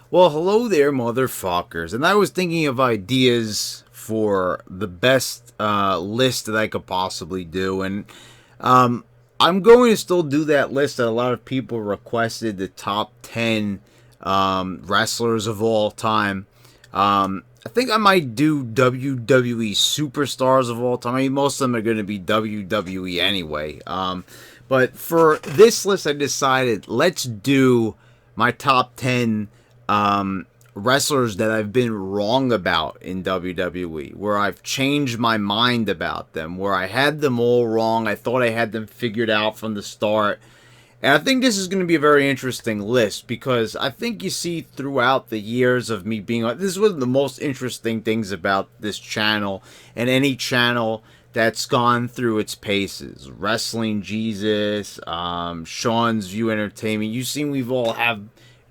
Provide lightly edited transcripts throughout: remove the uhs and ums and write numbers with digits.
Well, hello there, motherfuckers. And I was thinking of ideas for the best list that I could possibly do. And um, I'm going to still do that list that a lot of people requested, the top 10 wrestlers of all time. I think I might do WWE superstars of all time. I mean, most of them are going to be WWE anyway. But for this list, I decided let's do my top 10 wrestlers that I've been wrong about in WWE, where I've changed my mind about them, where I had them all wrong. I thought I had them figured out from the start. And I think this is going to be a very interesting list because I think you see throughout the years of me being on, this is one of the most interesting things about this channel and any channel that's gone through its paces. Wrestling Jesus, Sean's View Entertainment. You've seen we've all have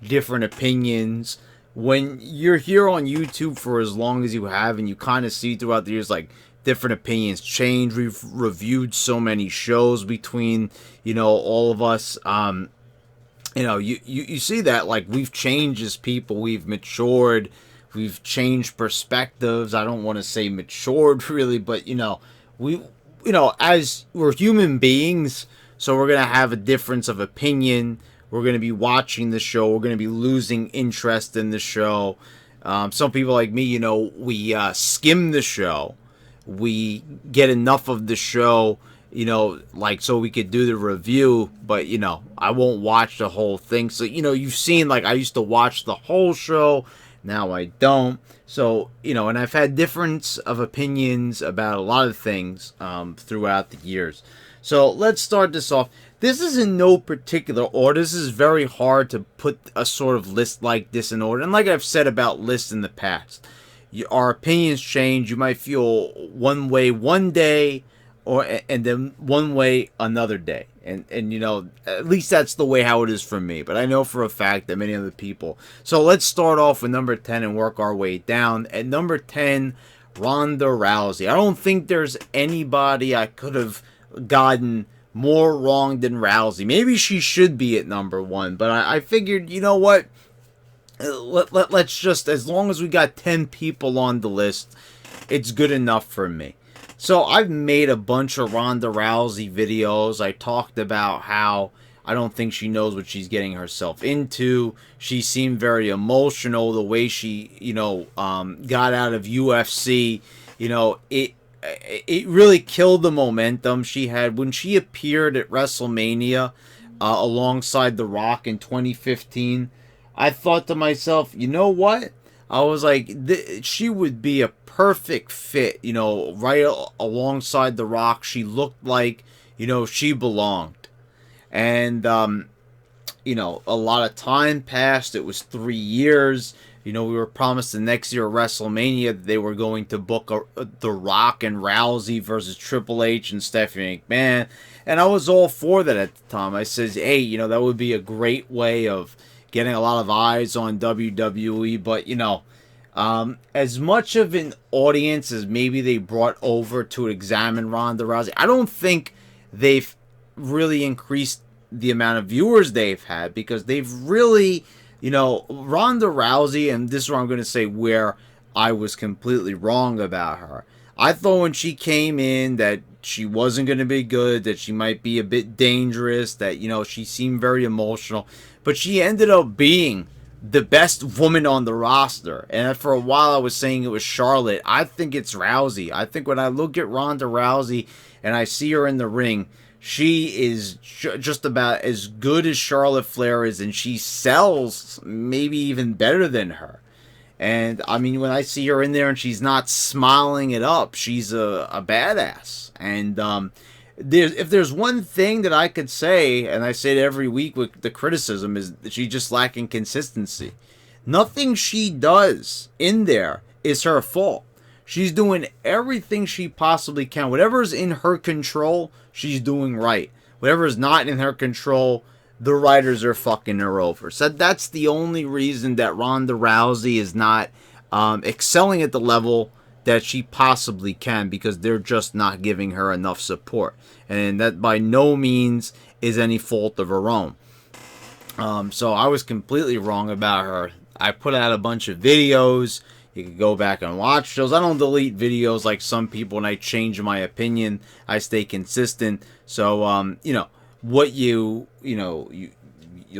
different opinions. When you're here on YouTube for as long as you have, and you kind of see throughout the years, like, different opinions change. We've reviewed so many shows between, all of us. You see that, like, we've changed as people. We've matured. We've changed perspectives. I don't want to say matured, really, but, as we're human beings, so we're going to have a difference of opinion. We're going to be watching the show. We're going to be losing interest in the show. Some people like me, we skim the show. We get enough of the show, so we could do the review. But, I won't watch the whole thing. So, you've seen, like, I used to watch the whole show. Now I don't. So, and I've had difference of opinions about a lot of things throughout the years. So let's start this off. This is in no particular order. This is very hard to put a sort of list like this in order. And like I've said about lists in the past, our opinions change. You might feel one way one day, and then one way another day. And at least that's the way how it is for me. But I know for a fact that many other people. So let's start off with number 10 and work our way down. At number 10, Ronda Rousey. I don't think there's anybody I could have gotten more wrong than Rousey. Maybe she should be at number 1, but I figured, you know what? Let's just, as long as we got 10 people on the list, it's good enough for me. So I've made a bunch of Ronda Rousey videos. I talked about how I don't think she knows what she's getting herself into. She seemed very emotional the way she, got out of UFC. It really killed the momentum she had when she appeared at WrestleMania alongside The Rock in 2015. I thought to myself, you know what? I was like, she would be a perfect fit, right alongside The Rock. She looked like, she belonged. And, a lot of time passed. It was 3 years. We were promised the next year at WrestleMania that they were going to book The Rock and Rousey versus Triple H and Stephanie McMahon. And I was all for that at the time. I said, hey, that would be a great way of getting a lot of eyes on WWE. But, as much of an audience as maybe they brought over to examine Ronda Rousey, I don't think they've really increased the amount of viewers they've had, because they've really... Ronda Rousey, and this is where I'm going to say where I was completely wrong about her. I thought when she came in that she wasn't going to be good, that she might be a bit dangerous, that, she seemed very emotional. But she ended up being the best woman on the roster. And for a while I was saying it was Charlotte. I think it's Rousey. I think when I look at Ronda Rousey and I see her in the ring, she is just about as good as Charlotte Flair is, and she sells maybe even better than her. And, I mean, when I see her in there and she's not smiling it up, she's a badass. And if there's one thing that I could say, and I say it every week with the criticism, is that she's just lacking consistency. Nothing she does in there is her fault. She's doing everything she possibly can. Whatever's in her control, she's doing right. Whatever's not in her control, the writers are fucking her over. So that's the only reason that Ronda Rousey is not excelling at the level that she possibly can, because they're just not giving her enough support. And that by no means is any fault of her own. So I was completely wrong about her. I put out a bunch of videos. You can go back and watch those. I don't delete videos like some people, and I change my opinion. I stay consistent. So, what you'll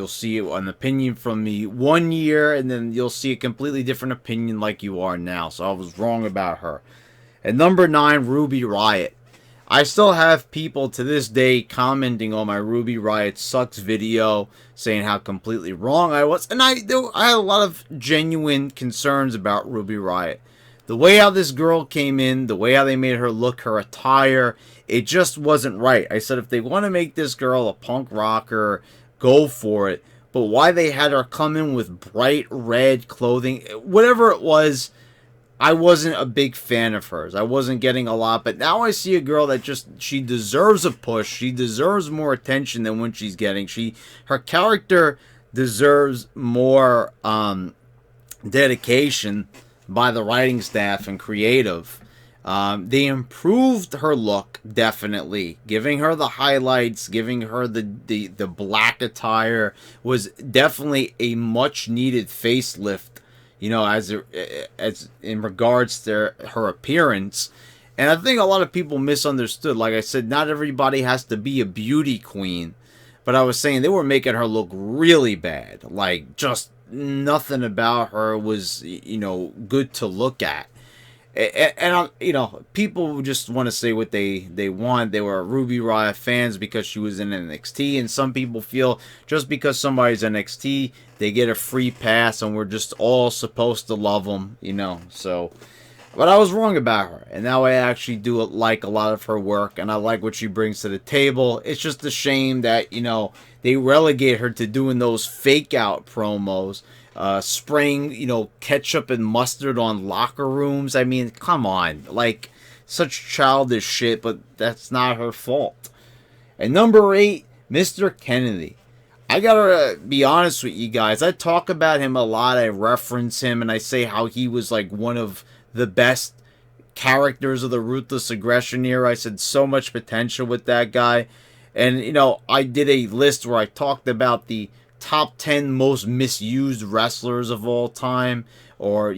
see an opinion from me 1 year, and then you'll see a completely different opinion like you are now. So I was wrong about her. At number 9, Ruby Riott. I still have people to this day commenting on my Ruby Riott Sucks video, saying how completely wrong I was. And I had a lot of genuine concerns about Ruby Riott. The way how this girl came in, the way how they made her look, her attire, it just wasn't right. I said if they want to make this girl a punk rocker, go for it. But why they had her come in with bright red clothing, whatever it was, I wasn't a big fan of hers. I wasn't getting a lot, but now I see a girl that she deserves a push. She deserves more attention than what she's getting. Her character deserves more dedication by the writing staff and creative. They improved her look, definitely. Giving her the highlights, giving her the black attire was definitely a much needed facelift. As in regards to her appearance. And I think a lot of people misunderstood. Like I said, not everybody has to be a beauty queen. But I was saying they were making her look really bad. Like, just nothing about her was, good to look at. And people just want to say what they want. They were Ruby Riott fans because she was in NXT, and some people feel just because somebody's NXT, they get a free pass, and we're just all supposed to love them, So, but I was wrong about her, and now I actually do like a lot of her work, and I like what she brings to the table. It's just a shame that they relegate her to doing those fake out promos. Spraying, ketchup and mustard on locker rooms. I mean, come on. Like, such childish shit, but that's not her fault. And number 8, Mr. Kennedy. I gotta be honest with you guys. I talk about him a lot. I reference him, and I say how he was, like, one of the best characters of the Ruthless Aggression era. I said so much potential with that guy. And, I did a list where I talked about the top 10 most misused wrestlers of all time, or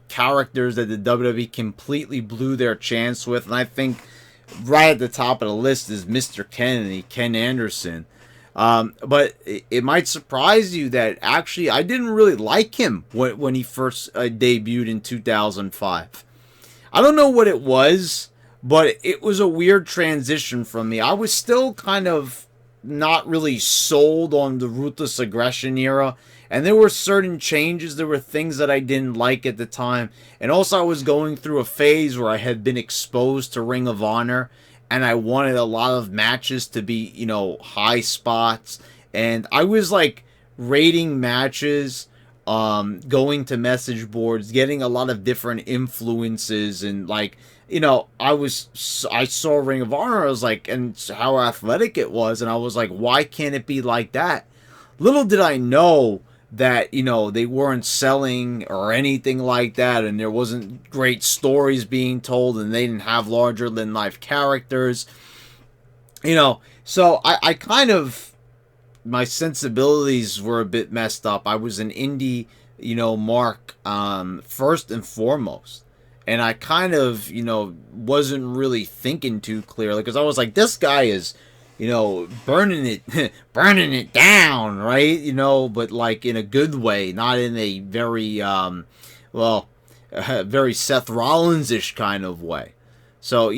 characters that the WWE completely blew their chance with, and I think right at the top of the list is Mr. Kennedy, Ken Anderson. But it might surprise you that actually I didn't really like him when he first debuted in 2005. I don't know what it was, but it was a weird transition from me. I was still kind of not really sold on the Ruthless Aggression era, and there were certain changes, there were things that I didn't like at the time, and also I was going through a phase where I had been exposed to Ring of Honor, and I wanted a lot of matches to be, high spots, and I was like rating matches, going to message boards, getting a lot of different influences, and like, I saw Ring of Honor, I was like, and how athletic it was, and I was like, why can't it be like that? Little did I know that, they weren't selling or anything like that, and there wasn't great stories being told, and they didn't have larger-than-life characters, so I kind of, my sensibilities were a bit messed up. I was an indie, mark, first and foremost. And I kind of, wasn't really thinking too clearly, because I was like, this guy is, burning it down, right? But like in a good way, not in a very, very Seth Rollins-ish kind of way. So,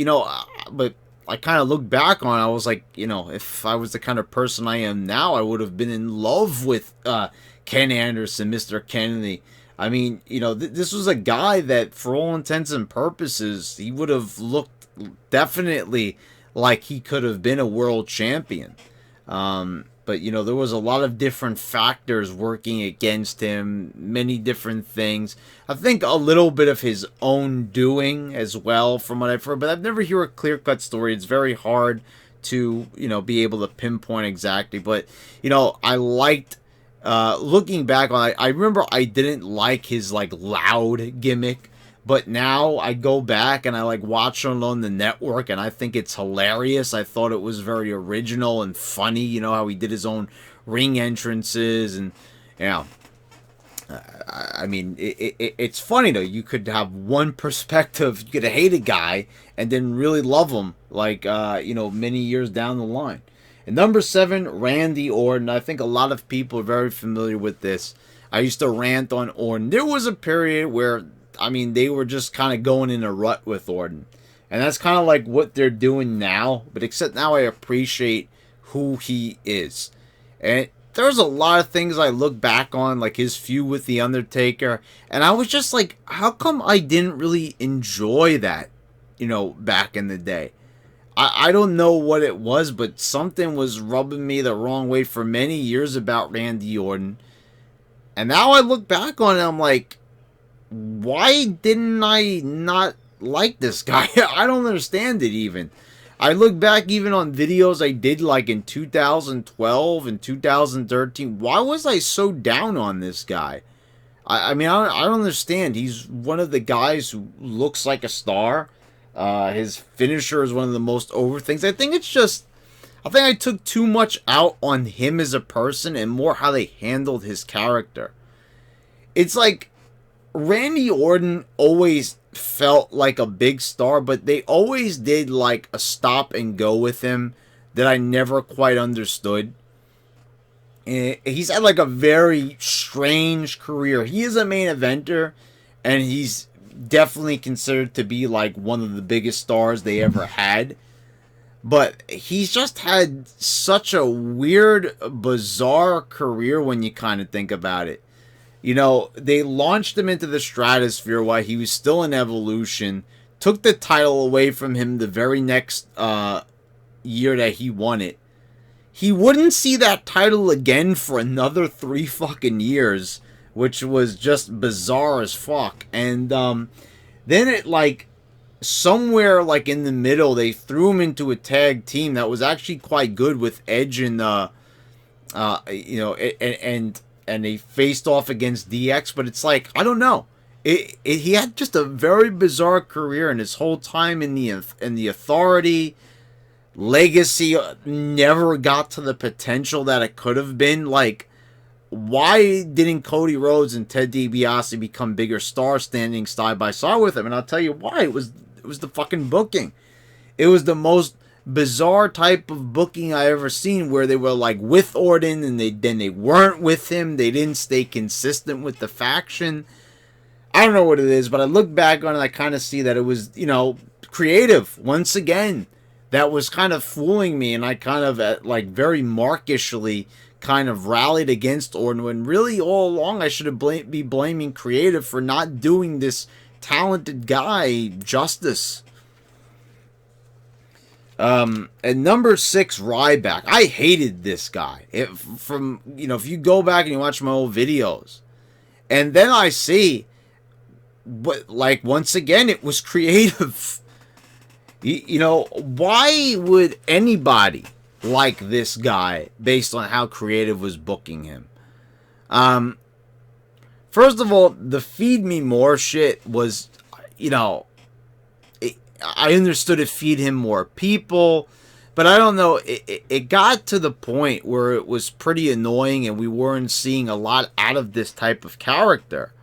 but I kind of look back on it, I was like, if I was the kind of person I am now, I would have been in love with Ken Anderson, Mr. Kennedy. I mean, this was a guy that, for all intents and purposes, he would have looked definitely like he could have been a world champion. But, there was a lot of different factors working against him, many different things. I think a little bit of his own doing as well, from what I've heard, but I've never heard a clear-cut story. It's very hard to, be able to pinpoint exactly. But, I liked... looking back on it, I remember I didn't like his like loud gimmick, but now I go back and I like watch it on the network, and I think it's hilarious. I thought it was very original and funny, how he did his own ring entrances, and I mean, it's funny though. You could have one perspective. You could hate a guy and then really love him, like many years down the line. And number 7, Randy Orton. I think a lot of people are very familiar with this. I used to rant on Orton. There was a period where, I mean, they were just kind of going in a rut with Orton, and that's kind of like what they're doing now. But except now, I appreciate who he is, and there's a lot of things I look back on, like his feud with The Undertaker, and I was just like, how come I didn't really enjoy that, back in the day? I don't know what it was, but something was rubbing me the wrong way for many years about Randy Orton. And now I look back on it, I'm like, why didn't I not like this guy? I don't understand it even. I look back even on videos I did like in 2012 and 2013. Why was I so down on this guy? I mean, I don't understand. He's one of the guys who looks like a star. His finisher is one of the most over things. I think I took too much out on him as a person and more how they handled his character. It's like Randy Orton always felt like a big star, but they always did like a stop and go with him that I never quite understood. And he's had like a very strange career. He is a main eventer, and he's definitely considered to be like one of the biggest stars they ever had. But he's just had such a weird, bizarre career when you kind of think about it. They launched him into the stratosphere while he was still in Evolution, took the title away from him the very next year that he won it. He wouldn't see that title again for another 3 fucking years, which was just bizarre as fuck. And then it, like, somewhere like in the middle, they threw him into a tag team that was actually quite good with Edge and and they faced off against DX. But it's like, I don't know, he had just a very bizarre career, and his whole time in the Authority legacy never got to the potential that it could have been. Like, why didn't Cody Rhodes and Ted DiBiase become bigger stars standing side by side with him? And I'll tell you why. It was the fucking booking. It was the most bizarre type of booking I ever seen, where they were like with Orton and they weren't with him. They didn't stay consistent with the faction. I don't know what it is, but I look back on it, I kind of see that it was, creative once again. That was kind of fooling me, and I kind of like very markishly kind of rallied against Orton, when really all along I should have be blaming creative for not doing this talented guy justice. And number 6, Ryback. I hated this guy. If you go back and you watch my old videos, and then I see, but like once again, it was creative. Why would anybody like this guy based on how creative was booking him? First of all, the feed me more shit was, I understood it feed him more people, but I don't know, it got to the point where it was pretty annoying and we weren't seeing a lot out of this type of character.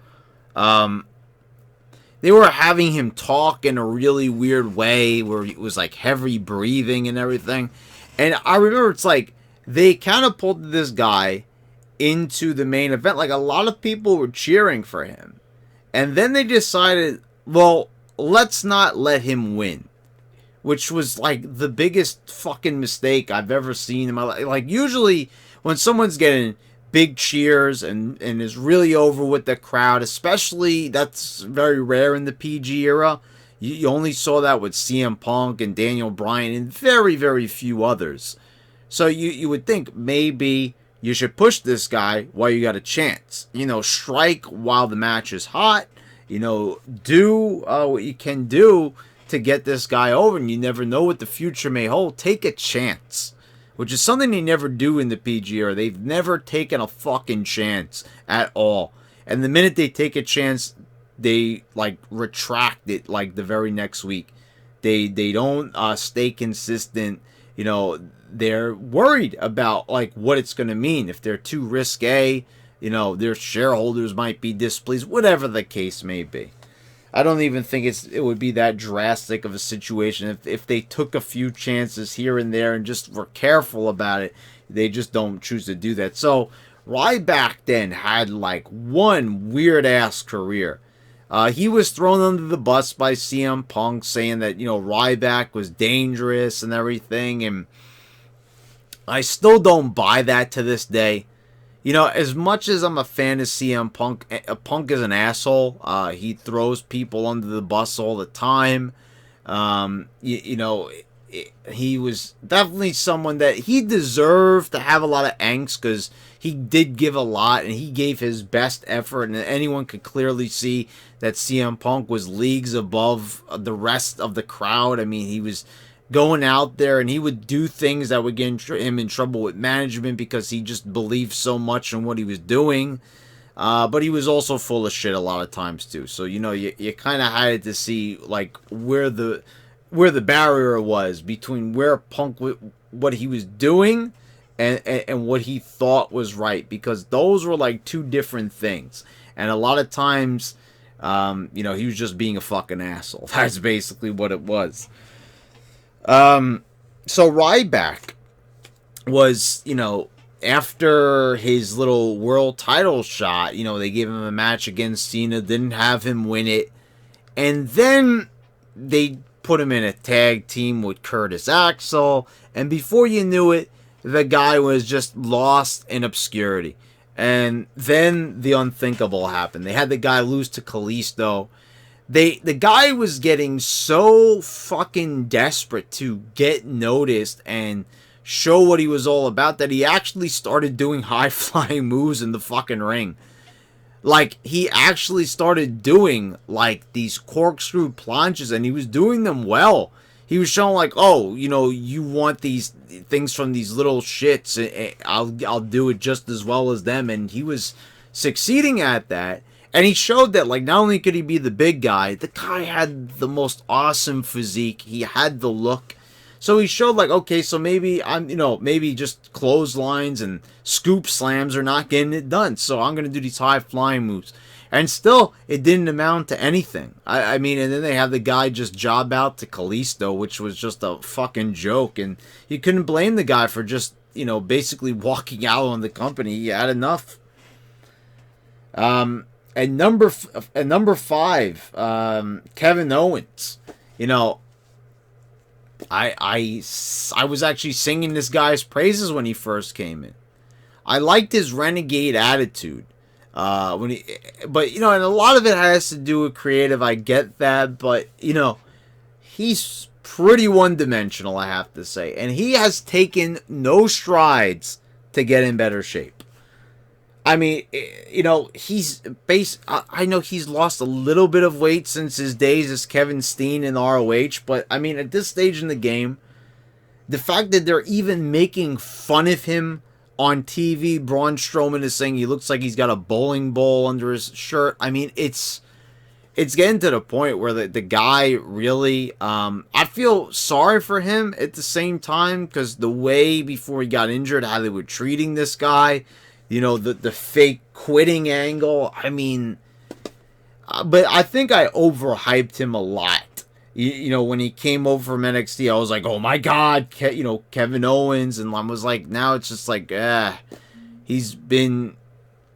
They were having him talk in a really weird way where it was like heavy breathing and everything. And I remember it's like they catapulted this guy into the main event. Like, a lot of people were cheering for him. And then they decided, well, let's not let him win. Which was like the biggest fucking mistake I've ever seen in my life. Like, usually when someone's getting big cheers and is really over with the crowd, especially, that's very rare in the PG era. You only saw that with CM Punk and Daniel Bryan and very, very few others. So you would think maybe you should push this guy while you got a chance. Strike while the match is hot. Do what you can do to get this guy over, and you never know what the future may hold. Take a chance, which is something they never do in the PG era. They've never taken a fucking chance at all. And the minute they take a chance, they like retract it like the very next week. They don't stay consistent. They're worried about like what it's going to mean. If they're too risque, You know, their shareholders might be displeased, whatever the case may be. I don't even think it would be that drastic of a situation if they took a few chances here and there and just were careful about it. They just don't choose to do that. So Ryback then had like one weird ass career. He was thrown under the bus by CM Punk, saying that, you know, Ryback was dangerous and everything, and I still don't buy that to this day. You know, as much as I'm a fan of CM Punk, Punk is an asshole. He throws people under the bus all the time. You know, he was definitely someone that he deserved to have a lot of angst, because he did give a lot and he gave his best effort, and anyone could clearly see that CM Punk was leagues above the rest of the crowd. I mean, he was going out there and he would do things that would get him in trouble with management because he just believed so much in what he was doing. But he was also full of shit a lot of times too. So, you know, you kind of had to see like where the barrier was between where Punk, what he was doing and what he thought was right, because those were like two different things. And a lot of times, you know, he was just being a fucking asshole. That's basically what it was. So Ryback was, you know, after his little world title shot, you know, they gave him a match against Cena, didn't have him win it, and then they put him in a tag team with Curtis Axel, and before you knew it, the guy was just lost in obscurity. And then the unthinkable happened. They had the guy lose to Kalisto. The guy was getting so fucking desperate to get noticed and show what he was all about that he actually started doing high-flying moves in the fucking ring. Like, he actually started doing, like, these corkscrew plunges, and he was doing them well. He was showing, like, oh, you know, you want these things from these little shits, I'll do it just as well as them, and he was succeeding at that. And he showed that, like, not only could he be the big guy, the guy had the most awesome physique. He had the look. So he showed, like, okay, so maybe maybe just clotheslines and scoop slams are not getting it done. So I'm going to do these high-flying moves. And still, it didn't amount to anything. I mean, and then they have the guy just job out to Kalisto, which was just a fucking joke. And you couldn't blame the guy for just, you know, basically walking out on the company. He had enough. At number 5, Kevin Owens. You know, I was actually singing this guy's praises when he first came in. I liked his renegade attitude. But you know, and a lot of it has to do with creative. I get that, but you know, he's pretty one-dimensional, I have to say, and he has taken no strides to get in better shape. I mean, you know, I know he's lost a little bit of weight since his days as Kevin Steen in ROH, but I mean, at this stage in the game, the fact that they're even making fun of him on TV, Braun Strowman is saying he looks like he's got a bowling ball under his shirt. I mean, it's getting to the point where the guy really, I feel sorry for him at the same time, because the way before he got injured, how they were treating this guy, you know, the fake quitting angle. I mean, but I think I overhyped him a lot. You know, when he came over from NXT, I was like, oh my God, you know, Kevin Owens. And I was like, now it's just like, he's been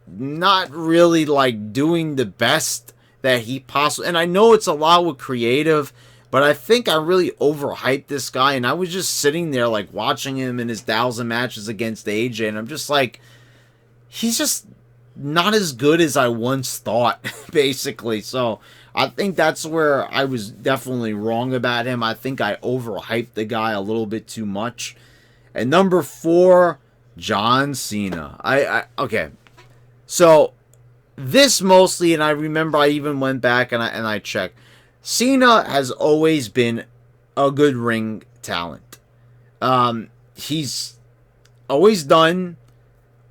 not really like doing the best that he possibly. And I know it's a lot with creative, but I think I really overhyped this guy. And I was just sitting there like watching him in his 1,000 matches against AJ. And I'm just like, he's just not as good as I once thought, basically. So I think that's where I was definitely wrong about him. I think I overhyped the guy a little bit too much. And number 4, John Cena. Okay. So this mostly, and I remember I even went back and I checked. Cena has always been a good ring talent. He's always done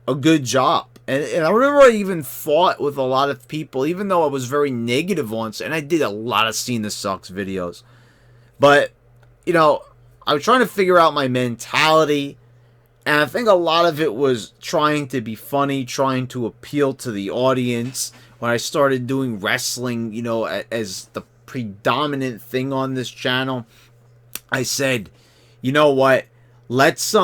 a good job. And I remember I even fought with a lot of people, even though I was very negative once, and I did a lot of Cena Sucks videos. But, you know, I was trying to figure out my mentality, And I think a lot of it was trying to be funny, trying to appeal to the audience. When I started doing wrestling, as the predominant thing on this channel, I said, you know what? Let's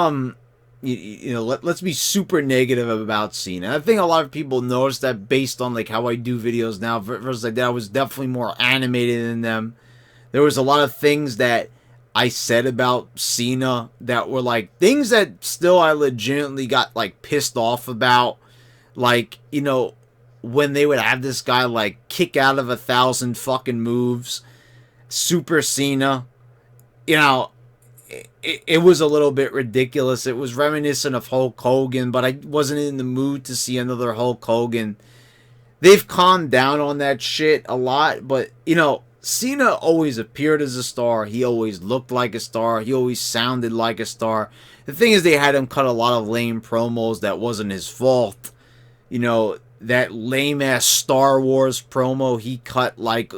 let's be super negative about Cena. I think a lot of people noticed that based on like how I do videos now versus like that. I was definitely more animated than them. There was a lot of things that I said about Cena that were like things that still I legitimately got like pissed off about. Like, when they would have this guy like kick out of 1,000 fucking moves, Super Cena, it was a little bit ridiculous. It was reminiscent of Hulk Hogan, but I wasn't in the mood to see another Hulk Hogan. They've calmed down on that shit a lot, but, Cena always appeared as a star. He always looked like a star. He always sounded like a star. The thing is, they had him cut a lot of lame promos that wasn't his fault. That lame-ass Star Wars promo he cut, like,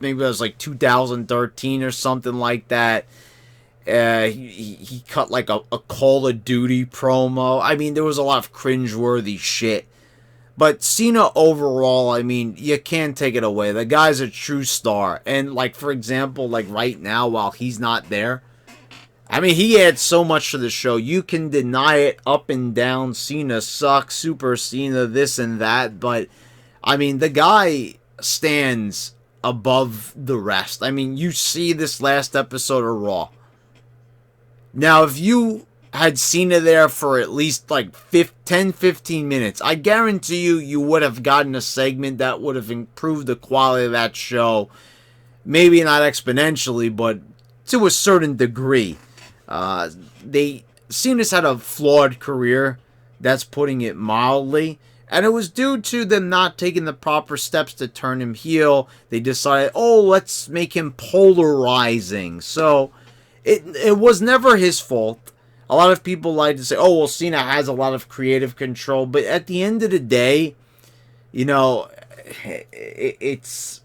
maybe it was like 2013 or something like that. He cut like a Call of Duty promo. I mean, there was a lot of cringeworthy shit. But Cena overall, I mean, you can't take it away. The guy's a true star. And like, for example, like right now while he's not there, I mean, he adds so much to the show. You can deny it up and down. Cena sucks. Super Cena, this and that. But, I mean, the guy stands above the rest. I mean, you see this last episode of Raw. Now, if you had Cena there for at least like 10-15 minutes, I guarantee you would have gotten a segment that would have improved the quality of that show. Maybe not exponentially, but to a certain degree. Cena's had a flawed career. That's putting it mildly. And it was due to them not taking the proper steps to turn him heel. They decided, let's make him polarizing. So it was never his fault. A lot of people like to say, Cena has a lot of creative control. But at the end of the day, it's,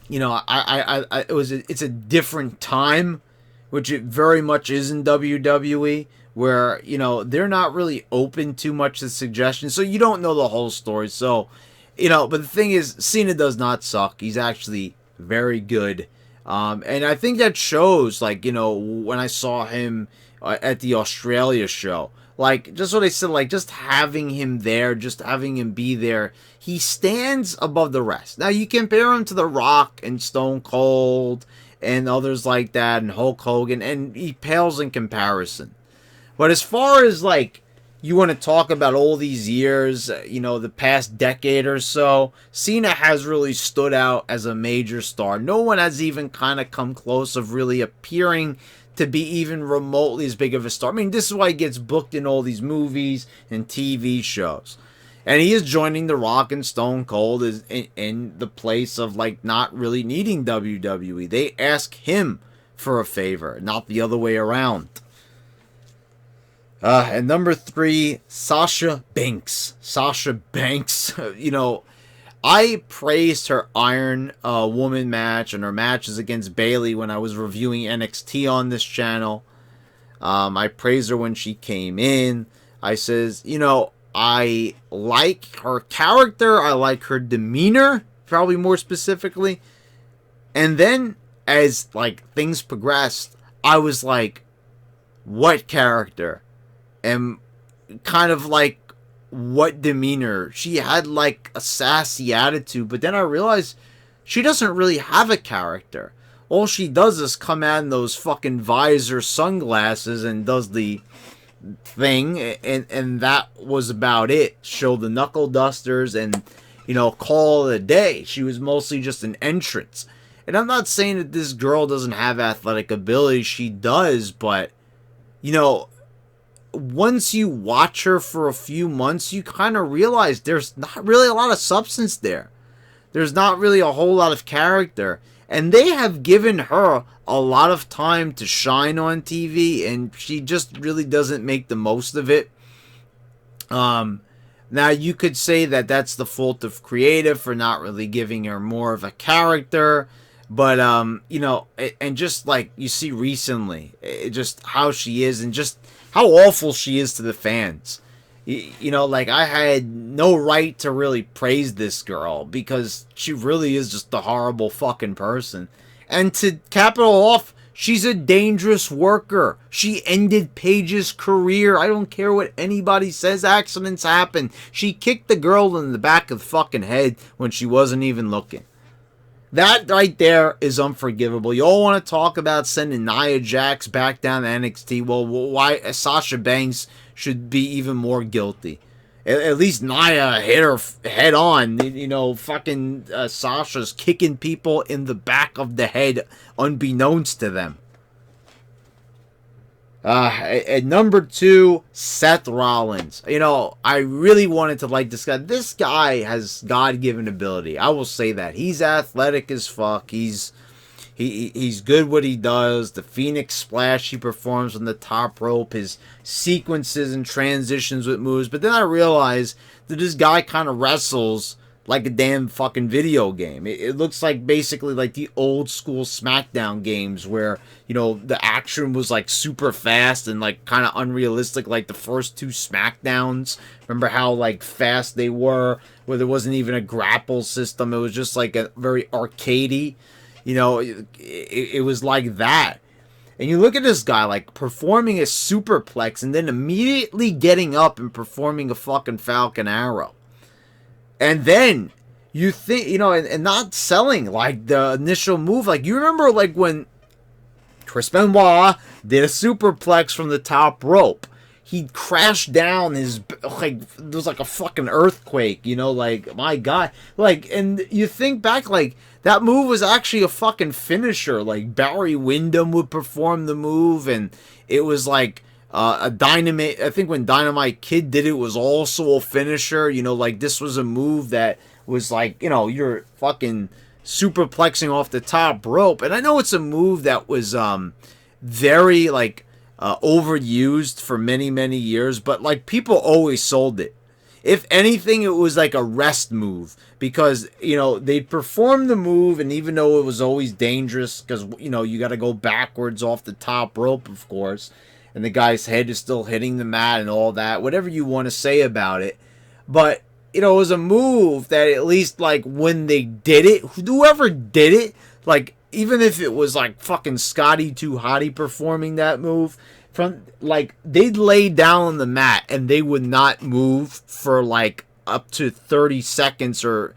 it's a different time, which it very much is in WWE, where, they're not really open too much to suggestions. So you don't know the whole story. So, but the thing is, Cena does not suck. He's actually very good. And I think that shows, like, when I saw him at the Australia show, like, just what I said, like, just having him there, just having him be there, he stands above the rest. Now, you compare him to The Rock and Stone Cold and others like that and Hulk Hogan, and he pales in comparison. But as far as, like, you want to talk about all these years, the past decade or so, Cena has really stood out as a major star. No one has even kind of come close of really appearing to be even remotely as big of a star. I mean, this is why he gets booked in all these movies and TV shows. And he is joining The Rock and Stone Cold in the place of, like, not really needing WWE. They ask him for a favor, not the other way around. And number 3, Sasha Banks. Sasha Banks, I praised her Iron Woman match and her matches against Bayley when I was reviewing NXT on this channel. I praised her when she came in. I says, I like her character. I like her demeanor, probably more specifically. And then as like things progressed, I was like, what character? And kind of like, what demeanor? She had like a sassy attitude, but then I realized she doesn't really have a character. All she does is come out in those fucking visor sunglasses and does the thing, and that was about it. Show the knuckle dusters and, call it a day. She was mostly just an entrance. And I'm not saying that this girl doesn't have athletic ability. She does, but, once you watch her for a few months, you kind of realize there's not really a lot of substance there. There's not really a whole lot of character. And they have given her a lot of time to shine on TV, and she just really doesn't make the most of it. Now, you could say that that's the fault of creative for not really giving her more of a character. But, and just like you see recently, just how she is, and just how awful she is to the fans. You know, like, I had no right to really praise this girl because she really is just a horrible fucking person. And to cap it all off, she's a dangerous worker. She ended Paige's career. I don't care what anybody says. Accidents happen. She kicked the girl in the back of the fucking head when she wasn't even looking. That right there is unforgivable. You all want to talk about sending Nia Jax back down to NXT. Well, why Sasha Banks should be even more guilty. At least Nia hit her head on. You know, fucking Sasha's kicking people in the back of the head unbeknownst to them. At number 2, Seth Rollins. You know, I really wanted to like this guy. This guy has God-given ability. I will say that. He's athletic as fuck. He's good what he does. The Phoenix Splash he performs on the top rope. His sequences and transitions with moves. But then I realized that this guy kind of wrestles like a damn fucking video game. It looks like basically like the old school SmackDown games where, you know, the action was like super fast and like kind of unrealistic, like the first 2 SmackDowns. Remember how like fast they were, where there wasn't even a grapple system. It was just like a very arcadey. You know, it was like that. And you look at this guy, like, performing a superplex and then immediately getting up and performing a fucking Falcon Arrow. And then you think, you know, and not selling, like, the initial move. Like, you remember, like, when Chris Benoit did a superplex from the top rope. He crashed down his, like, there was like a fucking earthquake, you know, like, my God. Like, and you think back, like, that move was actually a fucking finisher. Like, Barry Windham would perform the move, and it was like a Dynamite. I think when Dynamite Kid did it, was also a finisher. You know, like, this was a move that was like, you know, you're fucking superplexing off the top rope. And I know it's a move that was very, like, overused for many, many years, but, like, people always sold it. If anything, it was like a rest move because, you know, they performed the move, and even though it was always dangerous because, you know, you got to go backwards off the top rope, of course, and the guy's head is still hitting the mat and all that, whatever you want to say about it. But, you know, it was a move that at least, like, when they did it, whoever did it, like, even if it was like fucking Scotty 2 Hotty performing that move, from like they'd lay down on the mat and they would not move for like up to 30 seconds or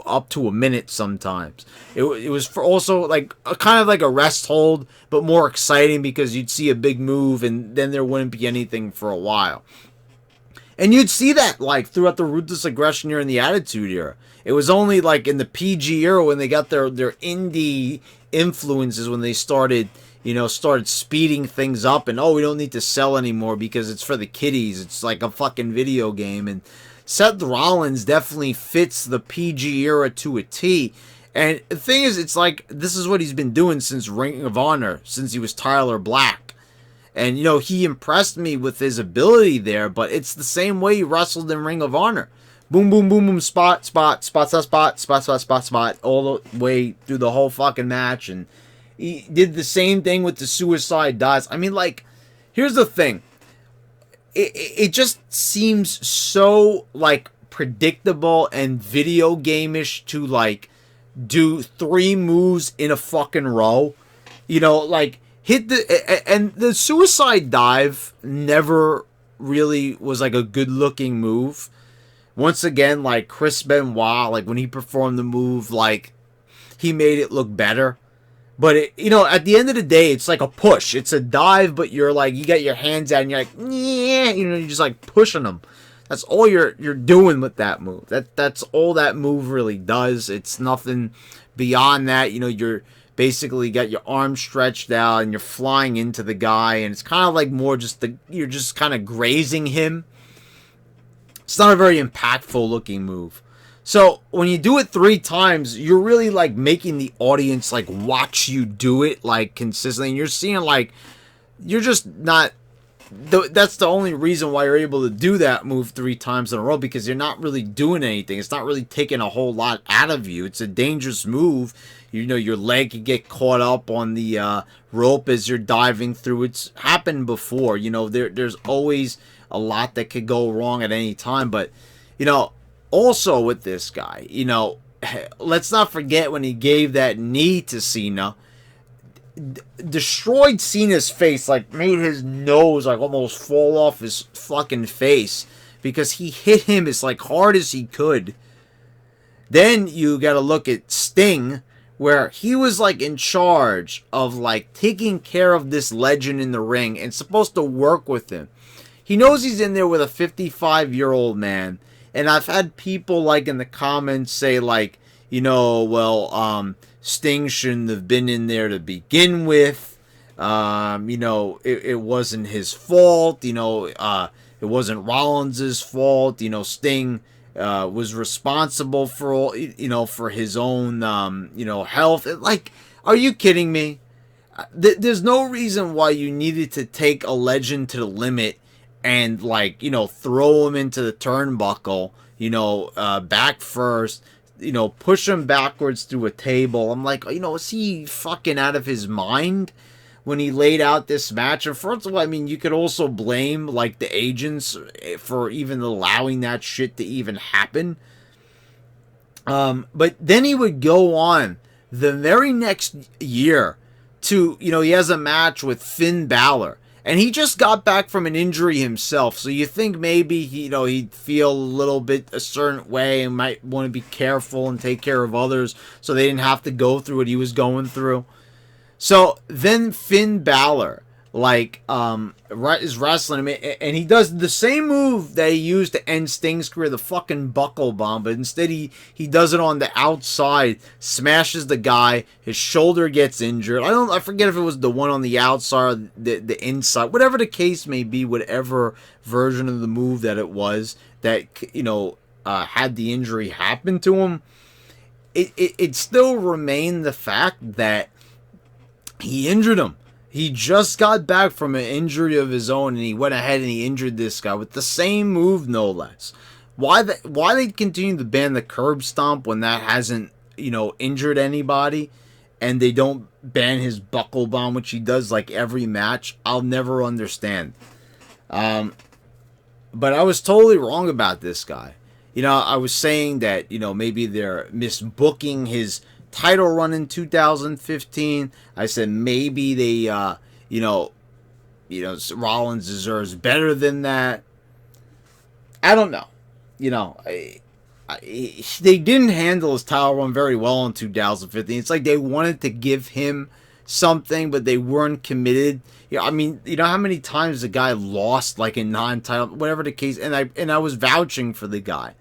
up to a minute sometimes. It was for also like a kind of like a rest hold, but more exciting because you'd see a big move and then there wouldn't be anything for a while. And you'd see that like throughout the Ruthless Aggression era and the Attitude era. It was only like in the PG era when they got their indie influences, when they started speeding things up and, oh, we don't need to sell anymore because it's for the kiddies. It's like a fucking video game. And Seth Rollins definitely fits the PG era to a T. And the thing is, it's like, this is what he's been doing since Ring of Honor, since he was Tyler Black. And, you know, he impressed me with his ability there, but it's the same way he wrestled in Ring of Honor. Boom, boom, boom, boom, spot, spot, spot, spot, spot, spot, spot, spot, spot, all the way through the whole fucking match. And he did the same thing with the suicide dives. I mean, like, here's the thing. It just seems so, like, predictable and video game-ish to, like, do 3 moves in a fucking row. You know, like, and the suicide dive never really was, like, a good-looking move. Once again, like, Chris Benoit, like, when he performed the move, like, he made it look better. But, at the end of the day, it's like a push. It's a dive, but you're like, you got your hands out and you're like, yeah, you're just like pushing them. That's all you're doing with that move. That's all that move really does. It's nothing beyond that. You're basically got your arms stretched out and you're flying into the guy. And it's kind of like more just you're just kind of grazing him. It's not a very impactful looking move. So when you do it 3 times, you're really like making the audience like watch you do it like consistently. And you're seeing like, you're just not that's the only reason why you're able to do that move 3 times in a row, because you're not really doing anything. It's not really taking a whole lot out of you. It's a dangerous move. You know, your leg could get caught up on the rope as you're diving through. It's happened before. You know, there's always a lot that could go wrong at any time. But, you know, also with this guy, you know, let's not forget when he gave that knee to Cena, destroyed Cena's face, like made his nose like almost fall off his fucking face, because he hit him as like hard as he could. Then you gotta look at Sting, where he was like in charge of like taking care of this legend in the ring and supposed to work with him. He knows he's in there with a 55-year-old man, and I've had people like in the comments say like, you know, well, Sting shouldn't have been in there to begin with. You know, it wasn't his fault. You know, it wasn't Rollins' fault. You know, Sting was responsible for all, you know, for his own, you know, health. Like, are you kidding me? There's no reason why you needed to take a legend to the limit and, like, you know, throw him into the turnbuckle, you know, back first, you know, push him backwards through a table. I'm like, you know, is he fucking out of his mind when he laid out this match? And first of all, I mean, you could also blame, like, the agents for even allowing that shit to even happen. But then he would go on the very next year to, you know, he has a match with Finn Balor. And he just got back from an injury himself, so you think maybe he'd feel a little bit a certain way and might want to be careful and take care of others, so they didn't have to go through what he was going through. So then Finn Balor, like, is wrestling him, and he does the same move that he used to end Sting's career, the fucking buckle bomb, but instead he does it on the outside, smashes the guy, his shoulder gets injured. I forget if it was the one on the outside or the inside, whatever the case may be, whatever version of the move that it was that, you know, had the injury happen to him. It still remained the fact that he injured him. He just got back from an injury of his own, and he went ahead and he injured this guy with the same move, no less. Why they continue to ban the curb stomp when that hasn't, you know, injured anybody, and they don't ban his buckle bomb, which he does like every match, I'll never understand. But I was totally wrong about this guy. You know, I was saying that, you know, maybe they're misbooking his title run in 2015. I said maybe they, you know, Rollins deserves better than that. I don't know. You know, they didn't handle his title run very well in 2015. It's like they wanted to give him something, but they weren't committed. Yeah, I mean, you know how many times the guy lost, like in non-title, whatever the case, and I was vouching for the guy.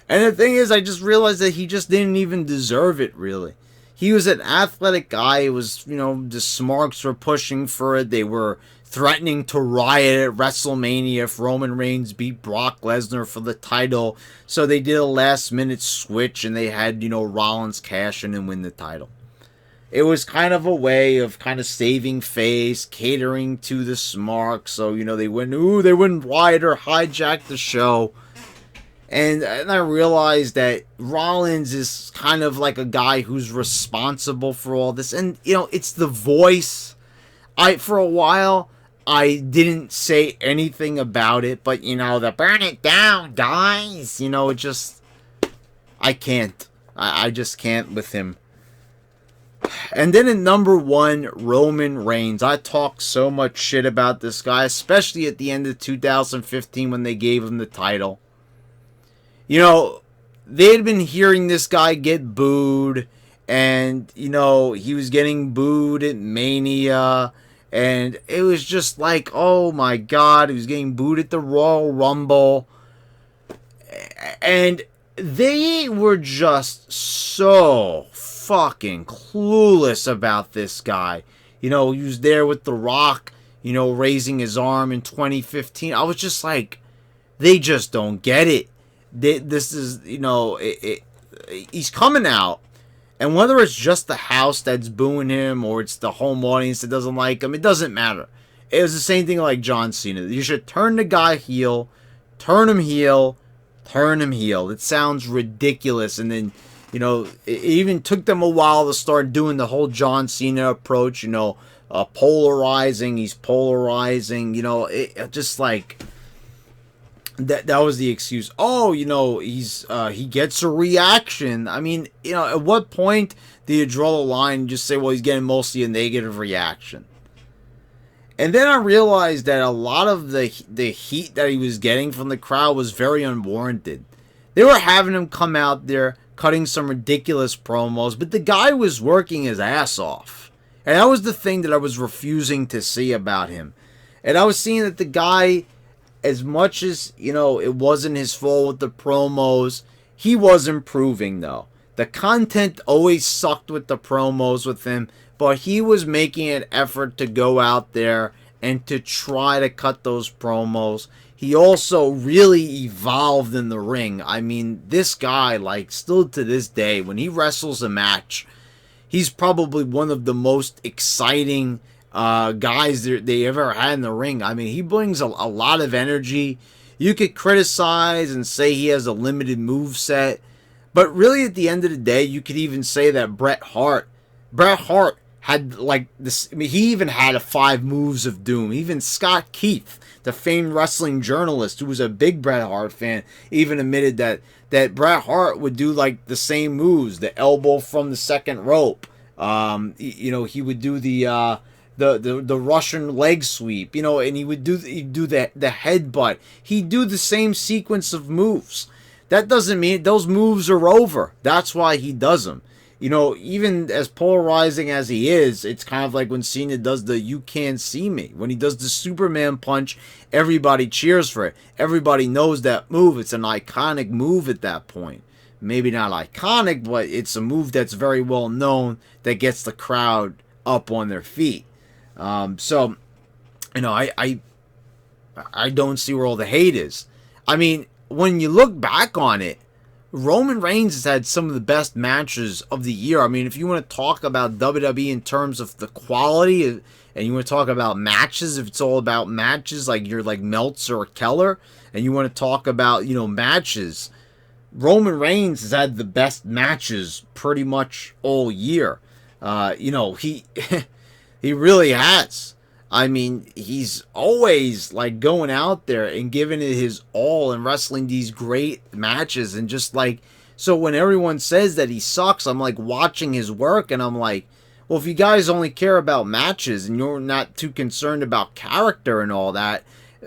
And the thing is, I just realized that he just didn't even deserve it, really. He was an athletic guy. It was, you know, the Smarks were pushing for it. They were threatening to riot at WrestleMania if Roman Reigns beat Brock Lesnar for the title. So they did a last-minute switch, and they had, you know, Rollins cash in and win the title. It was kind of a way of kind of saving face, catering to the Smarks. So, you know, they wouldn't riot or hijack the show. And I realized that Rollins is kind of like a guy who's responsible for all this. And, you know, it's the voice. For a while, I didn't say anything about it. But, you know, the burn it down, guys. You know, it just, I can't. I just can't with him. And then at number 1, Roman Reigns. I talked so much shit about this guy, especially at the end of 2015 when they gave him the title. You know, they had been hearing this guy get booed, and, you know, he was getting booed at Mania, and it was just like, oh my god, he was getting booed at the Royal Rumble, and they were just so fucking clueless about this guy. You know, he was there with The Rock, you know, raising his arm in 2015. I was just like, they just don't get it. This is, you know, he's coming out, and whether it's just the house that's booing him or it's the home audience that doesn't like him, it doesn't matter. It was the same thing like John Cena. You should turn the guy heel, turn him heel, turn him heel. It sounds ridiculous. And then, you know, it even took them a while to start doing the whole John Cena approach, you know, polarizing. He's polarizing, you know, it just like that was the excuse. Oh, you know, he gets a reaction. I mean, you know, at what point do you draw the line and just say, well, he's getting mostly a negative reaction? And then I realized that a lot of the heat that he was getting from the crowd was very unwarranted. They were having him come out there, cutting some ridiculous promos, but the guy was working his ass off. And that was the thing that I was refusing to see about him. And I was seeing that the guy, as much as, you know, it wasn't his fault with the promos, he was improving, though. The content always sucked with the promos with him, but he was making an effort to go out there and to try to cut those promos. He also really evolved in the ring. I mean, this guy, like, still to this day, when he wrestles a match, he's probably one of the most exciting guys they ever had in the ring. I mean, he brings a lot of energy. You could criticize and say he has a limited moveset, but really at the end of the day, you could even say that Bret Hart had like this. I mean, he even had 5 moves of doom. Even Scott Keith, the famed wrestling journalist who was a big Bret Hart fan, even admitted that Bret Hart would do like the same moves, the elbow from the second rope. You know, he would do the Russian leg sweep, you know, and he'd do the headbutt. He'd do the same sequence of moves. That doesn't mean those moves are over. That's why he does them. You know, even as polarizing as he is, it's kind of like when Cena does the "you can't see me." When he does the Superman punch, everybody cheers for it. Everybody knows that move. It's an iconic move at that point. Maybe not iconic, but it's a move that's very well known that gets the crowd up on their feet. So, you know, I don't see where all the hate is. I mean, when you look back on it, Roman Reigns has had some of the best matches of the year. I mean, if you want to talk about WWE in terms of the quality, and you want to talk about matches, if it's all about matches, like you're like Meltzer or Keller, and you want to talk about, you know, matches, Roman Reigns has had the best matches pretty much all year. You know, he he really has. I mean, he's always like going out there and giving it his all and wrestling these great matches. And just like, so when everyone says that he sucks, I'm like watching his work and I'm like, well, if you guys only care about matches and you're not too concerned about character and all that,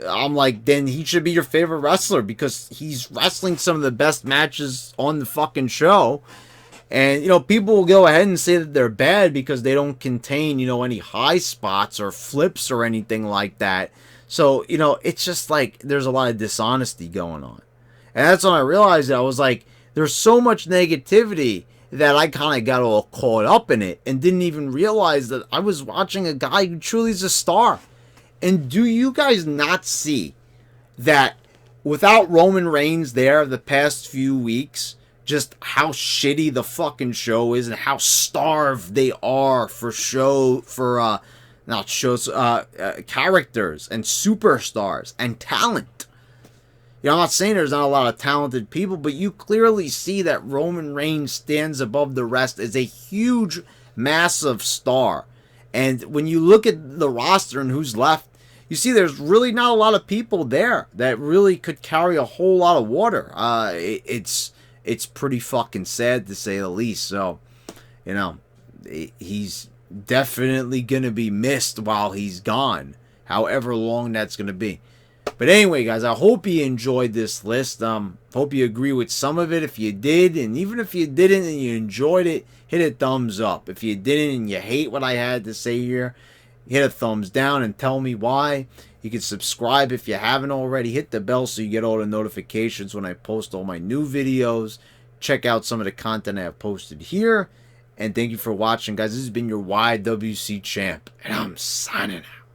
I'm like, then he should be your favorite wrestler because he's wrestling some of the best matches on the fucking show. And, you know, people will go ahead and say that they're bad because they don't contain, you know, any high spots or flips or anything like that. So, you know, it's just like there's a lot of dishonesty going on. And that's when I realized that I was like, there's so much negativity that I kind of got all caught up in it and didn't even realize that I was watching a guy who truly is a star. And do you guys not see that without Roman Reigns there the past few weeks, just how shitty the fucking show is and how starved they are for characters and superstars and talent. You know, I'm not saying there's not a lot of talented people, but you clearly see that Roman Reigns stands above the rest as a huge, massive star. And when you look at the roster and who's left, you see there's really not a lot of people there that really could carry a whole lot of water. It's pretty fucking sad to say the least. So, you know, he's definitely going to be missed while he's gone, however long that's going to be. But anyway, guys, I hope you enjoyed this list. Hope you agree with some of it. If you did, and even if you didn't and you enjoyed it, hit a thumbs up. If you didn't and you hate what I had to say here, hit a thumbs down and tell me why. You can subscribe if you haven't already. Hit the bell so you get all the notifications when I post all my new videos. Check out some of the content I have posted here. And thank you for watching, guys. This has been your YWC Champ. And I'm signing out.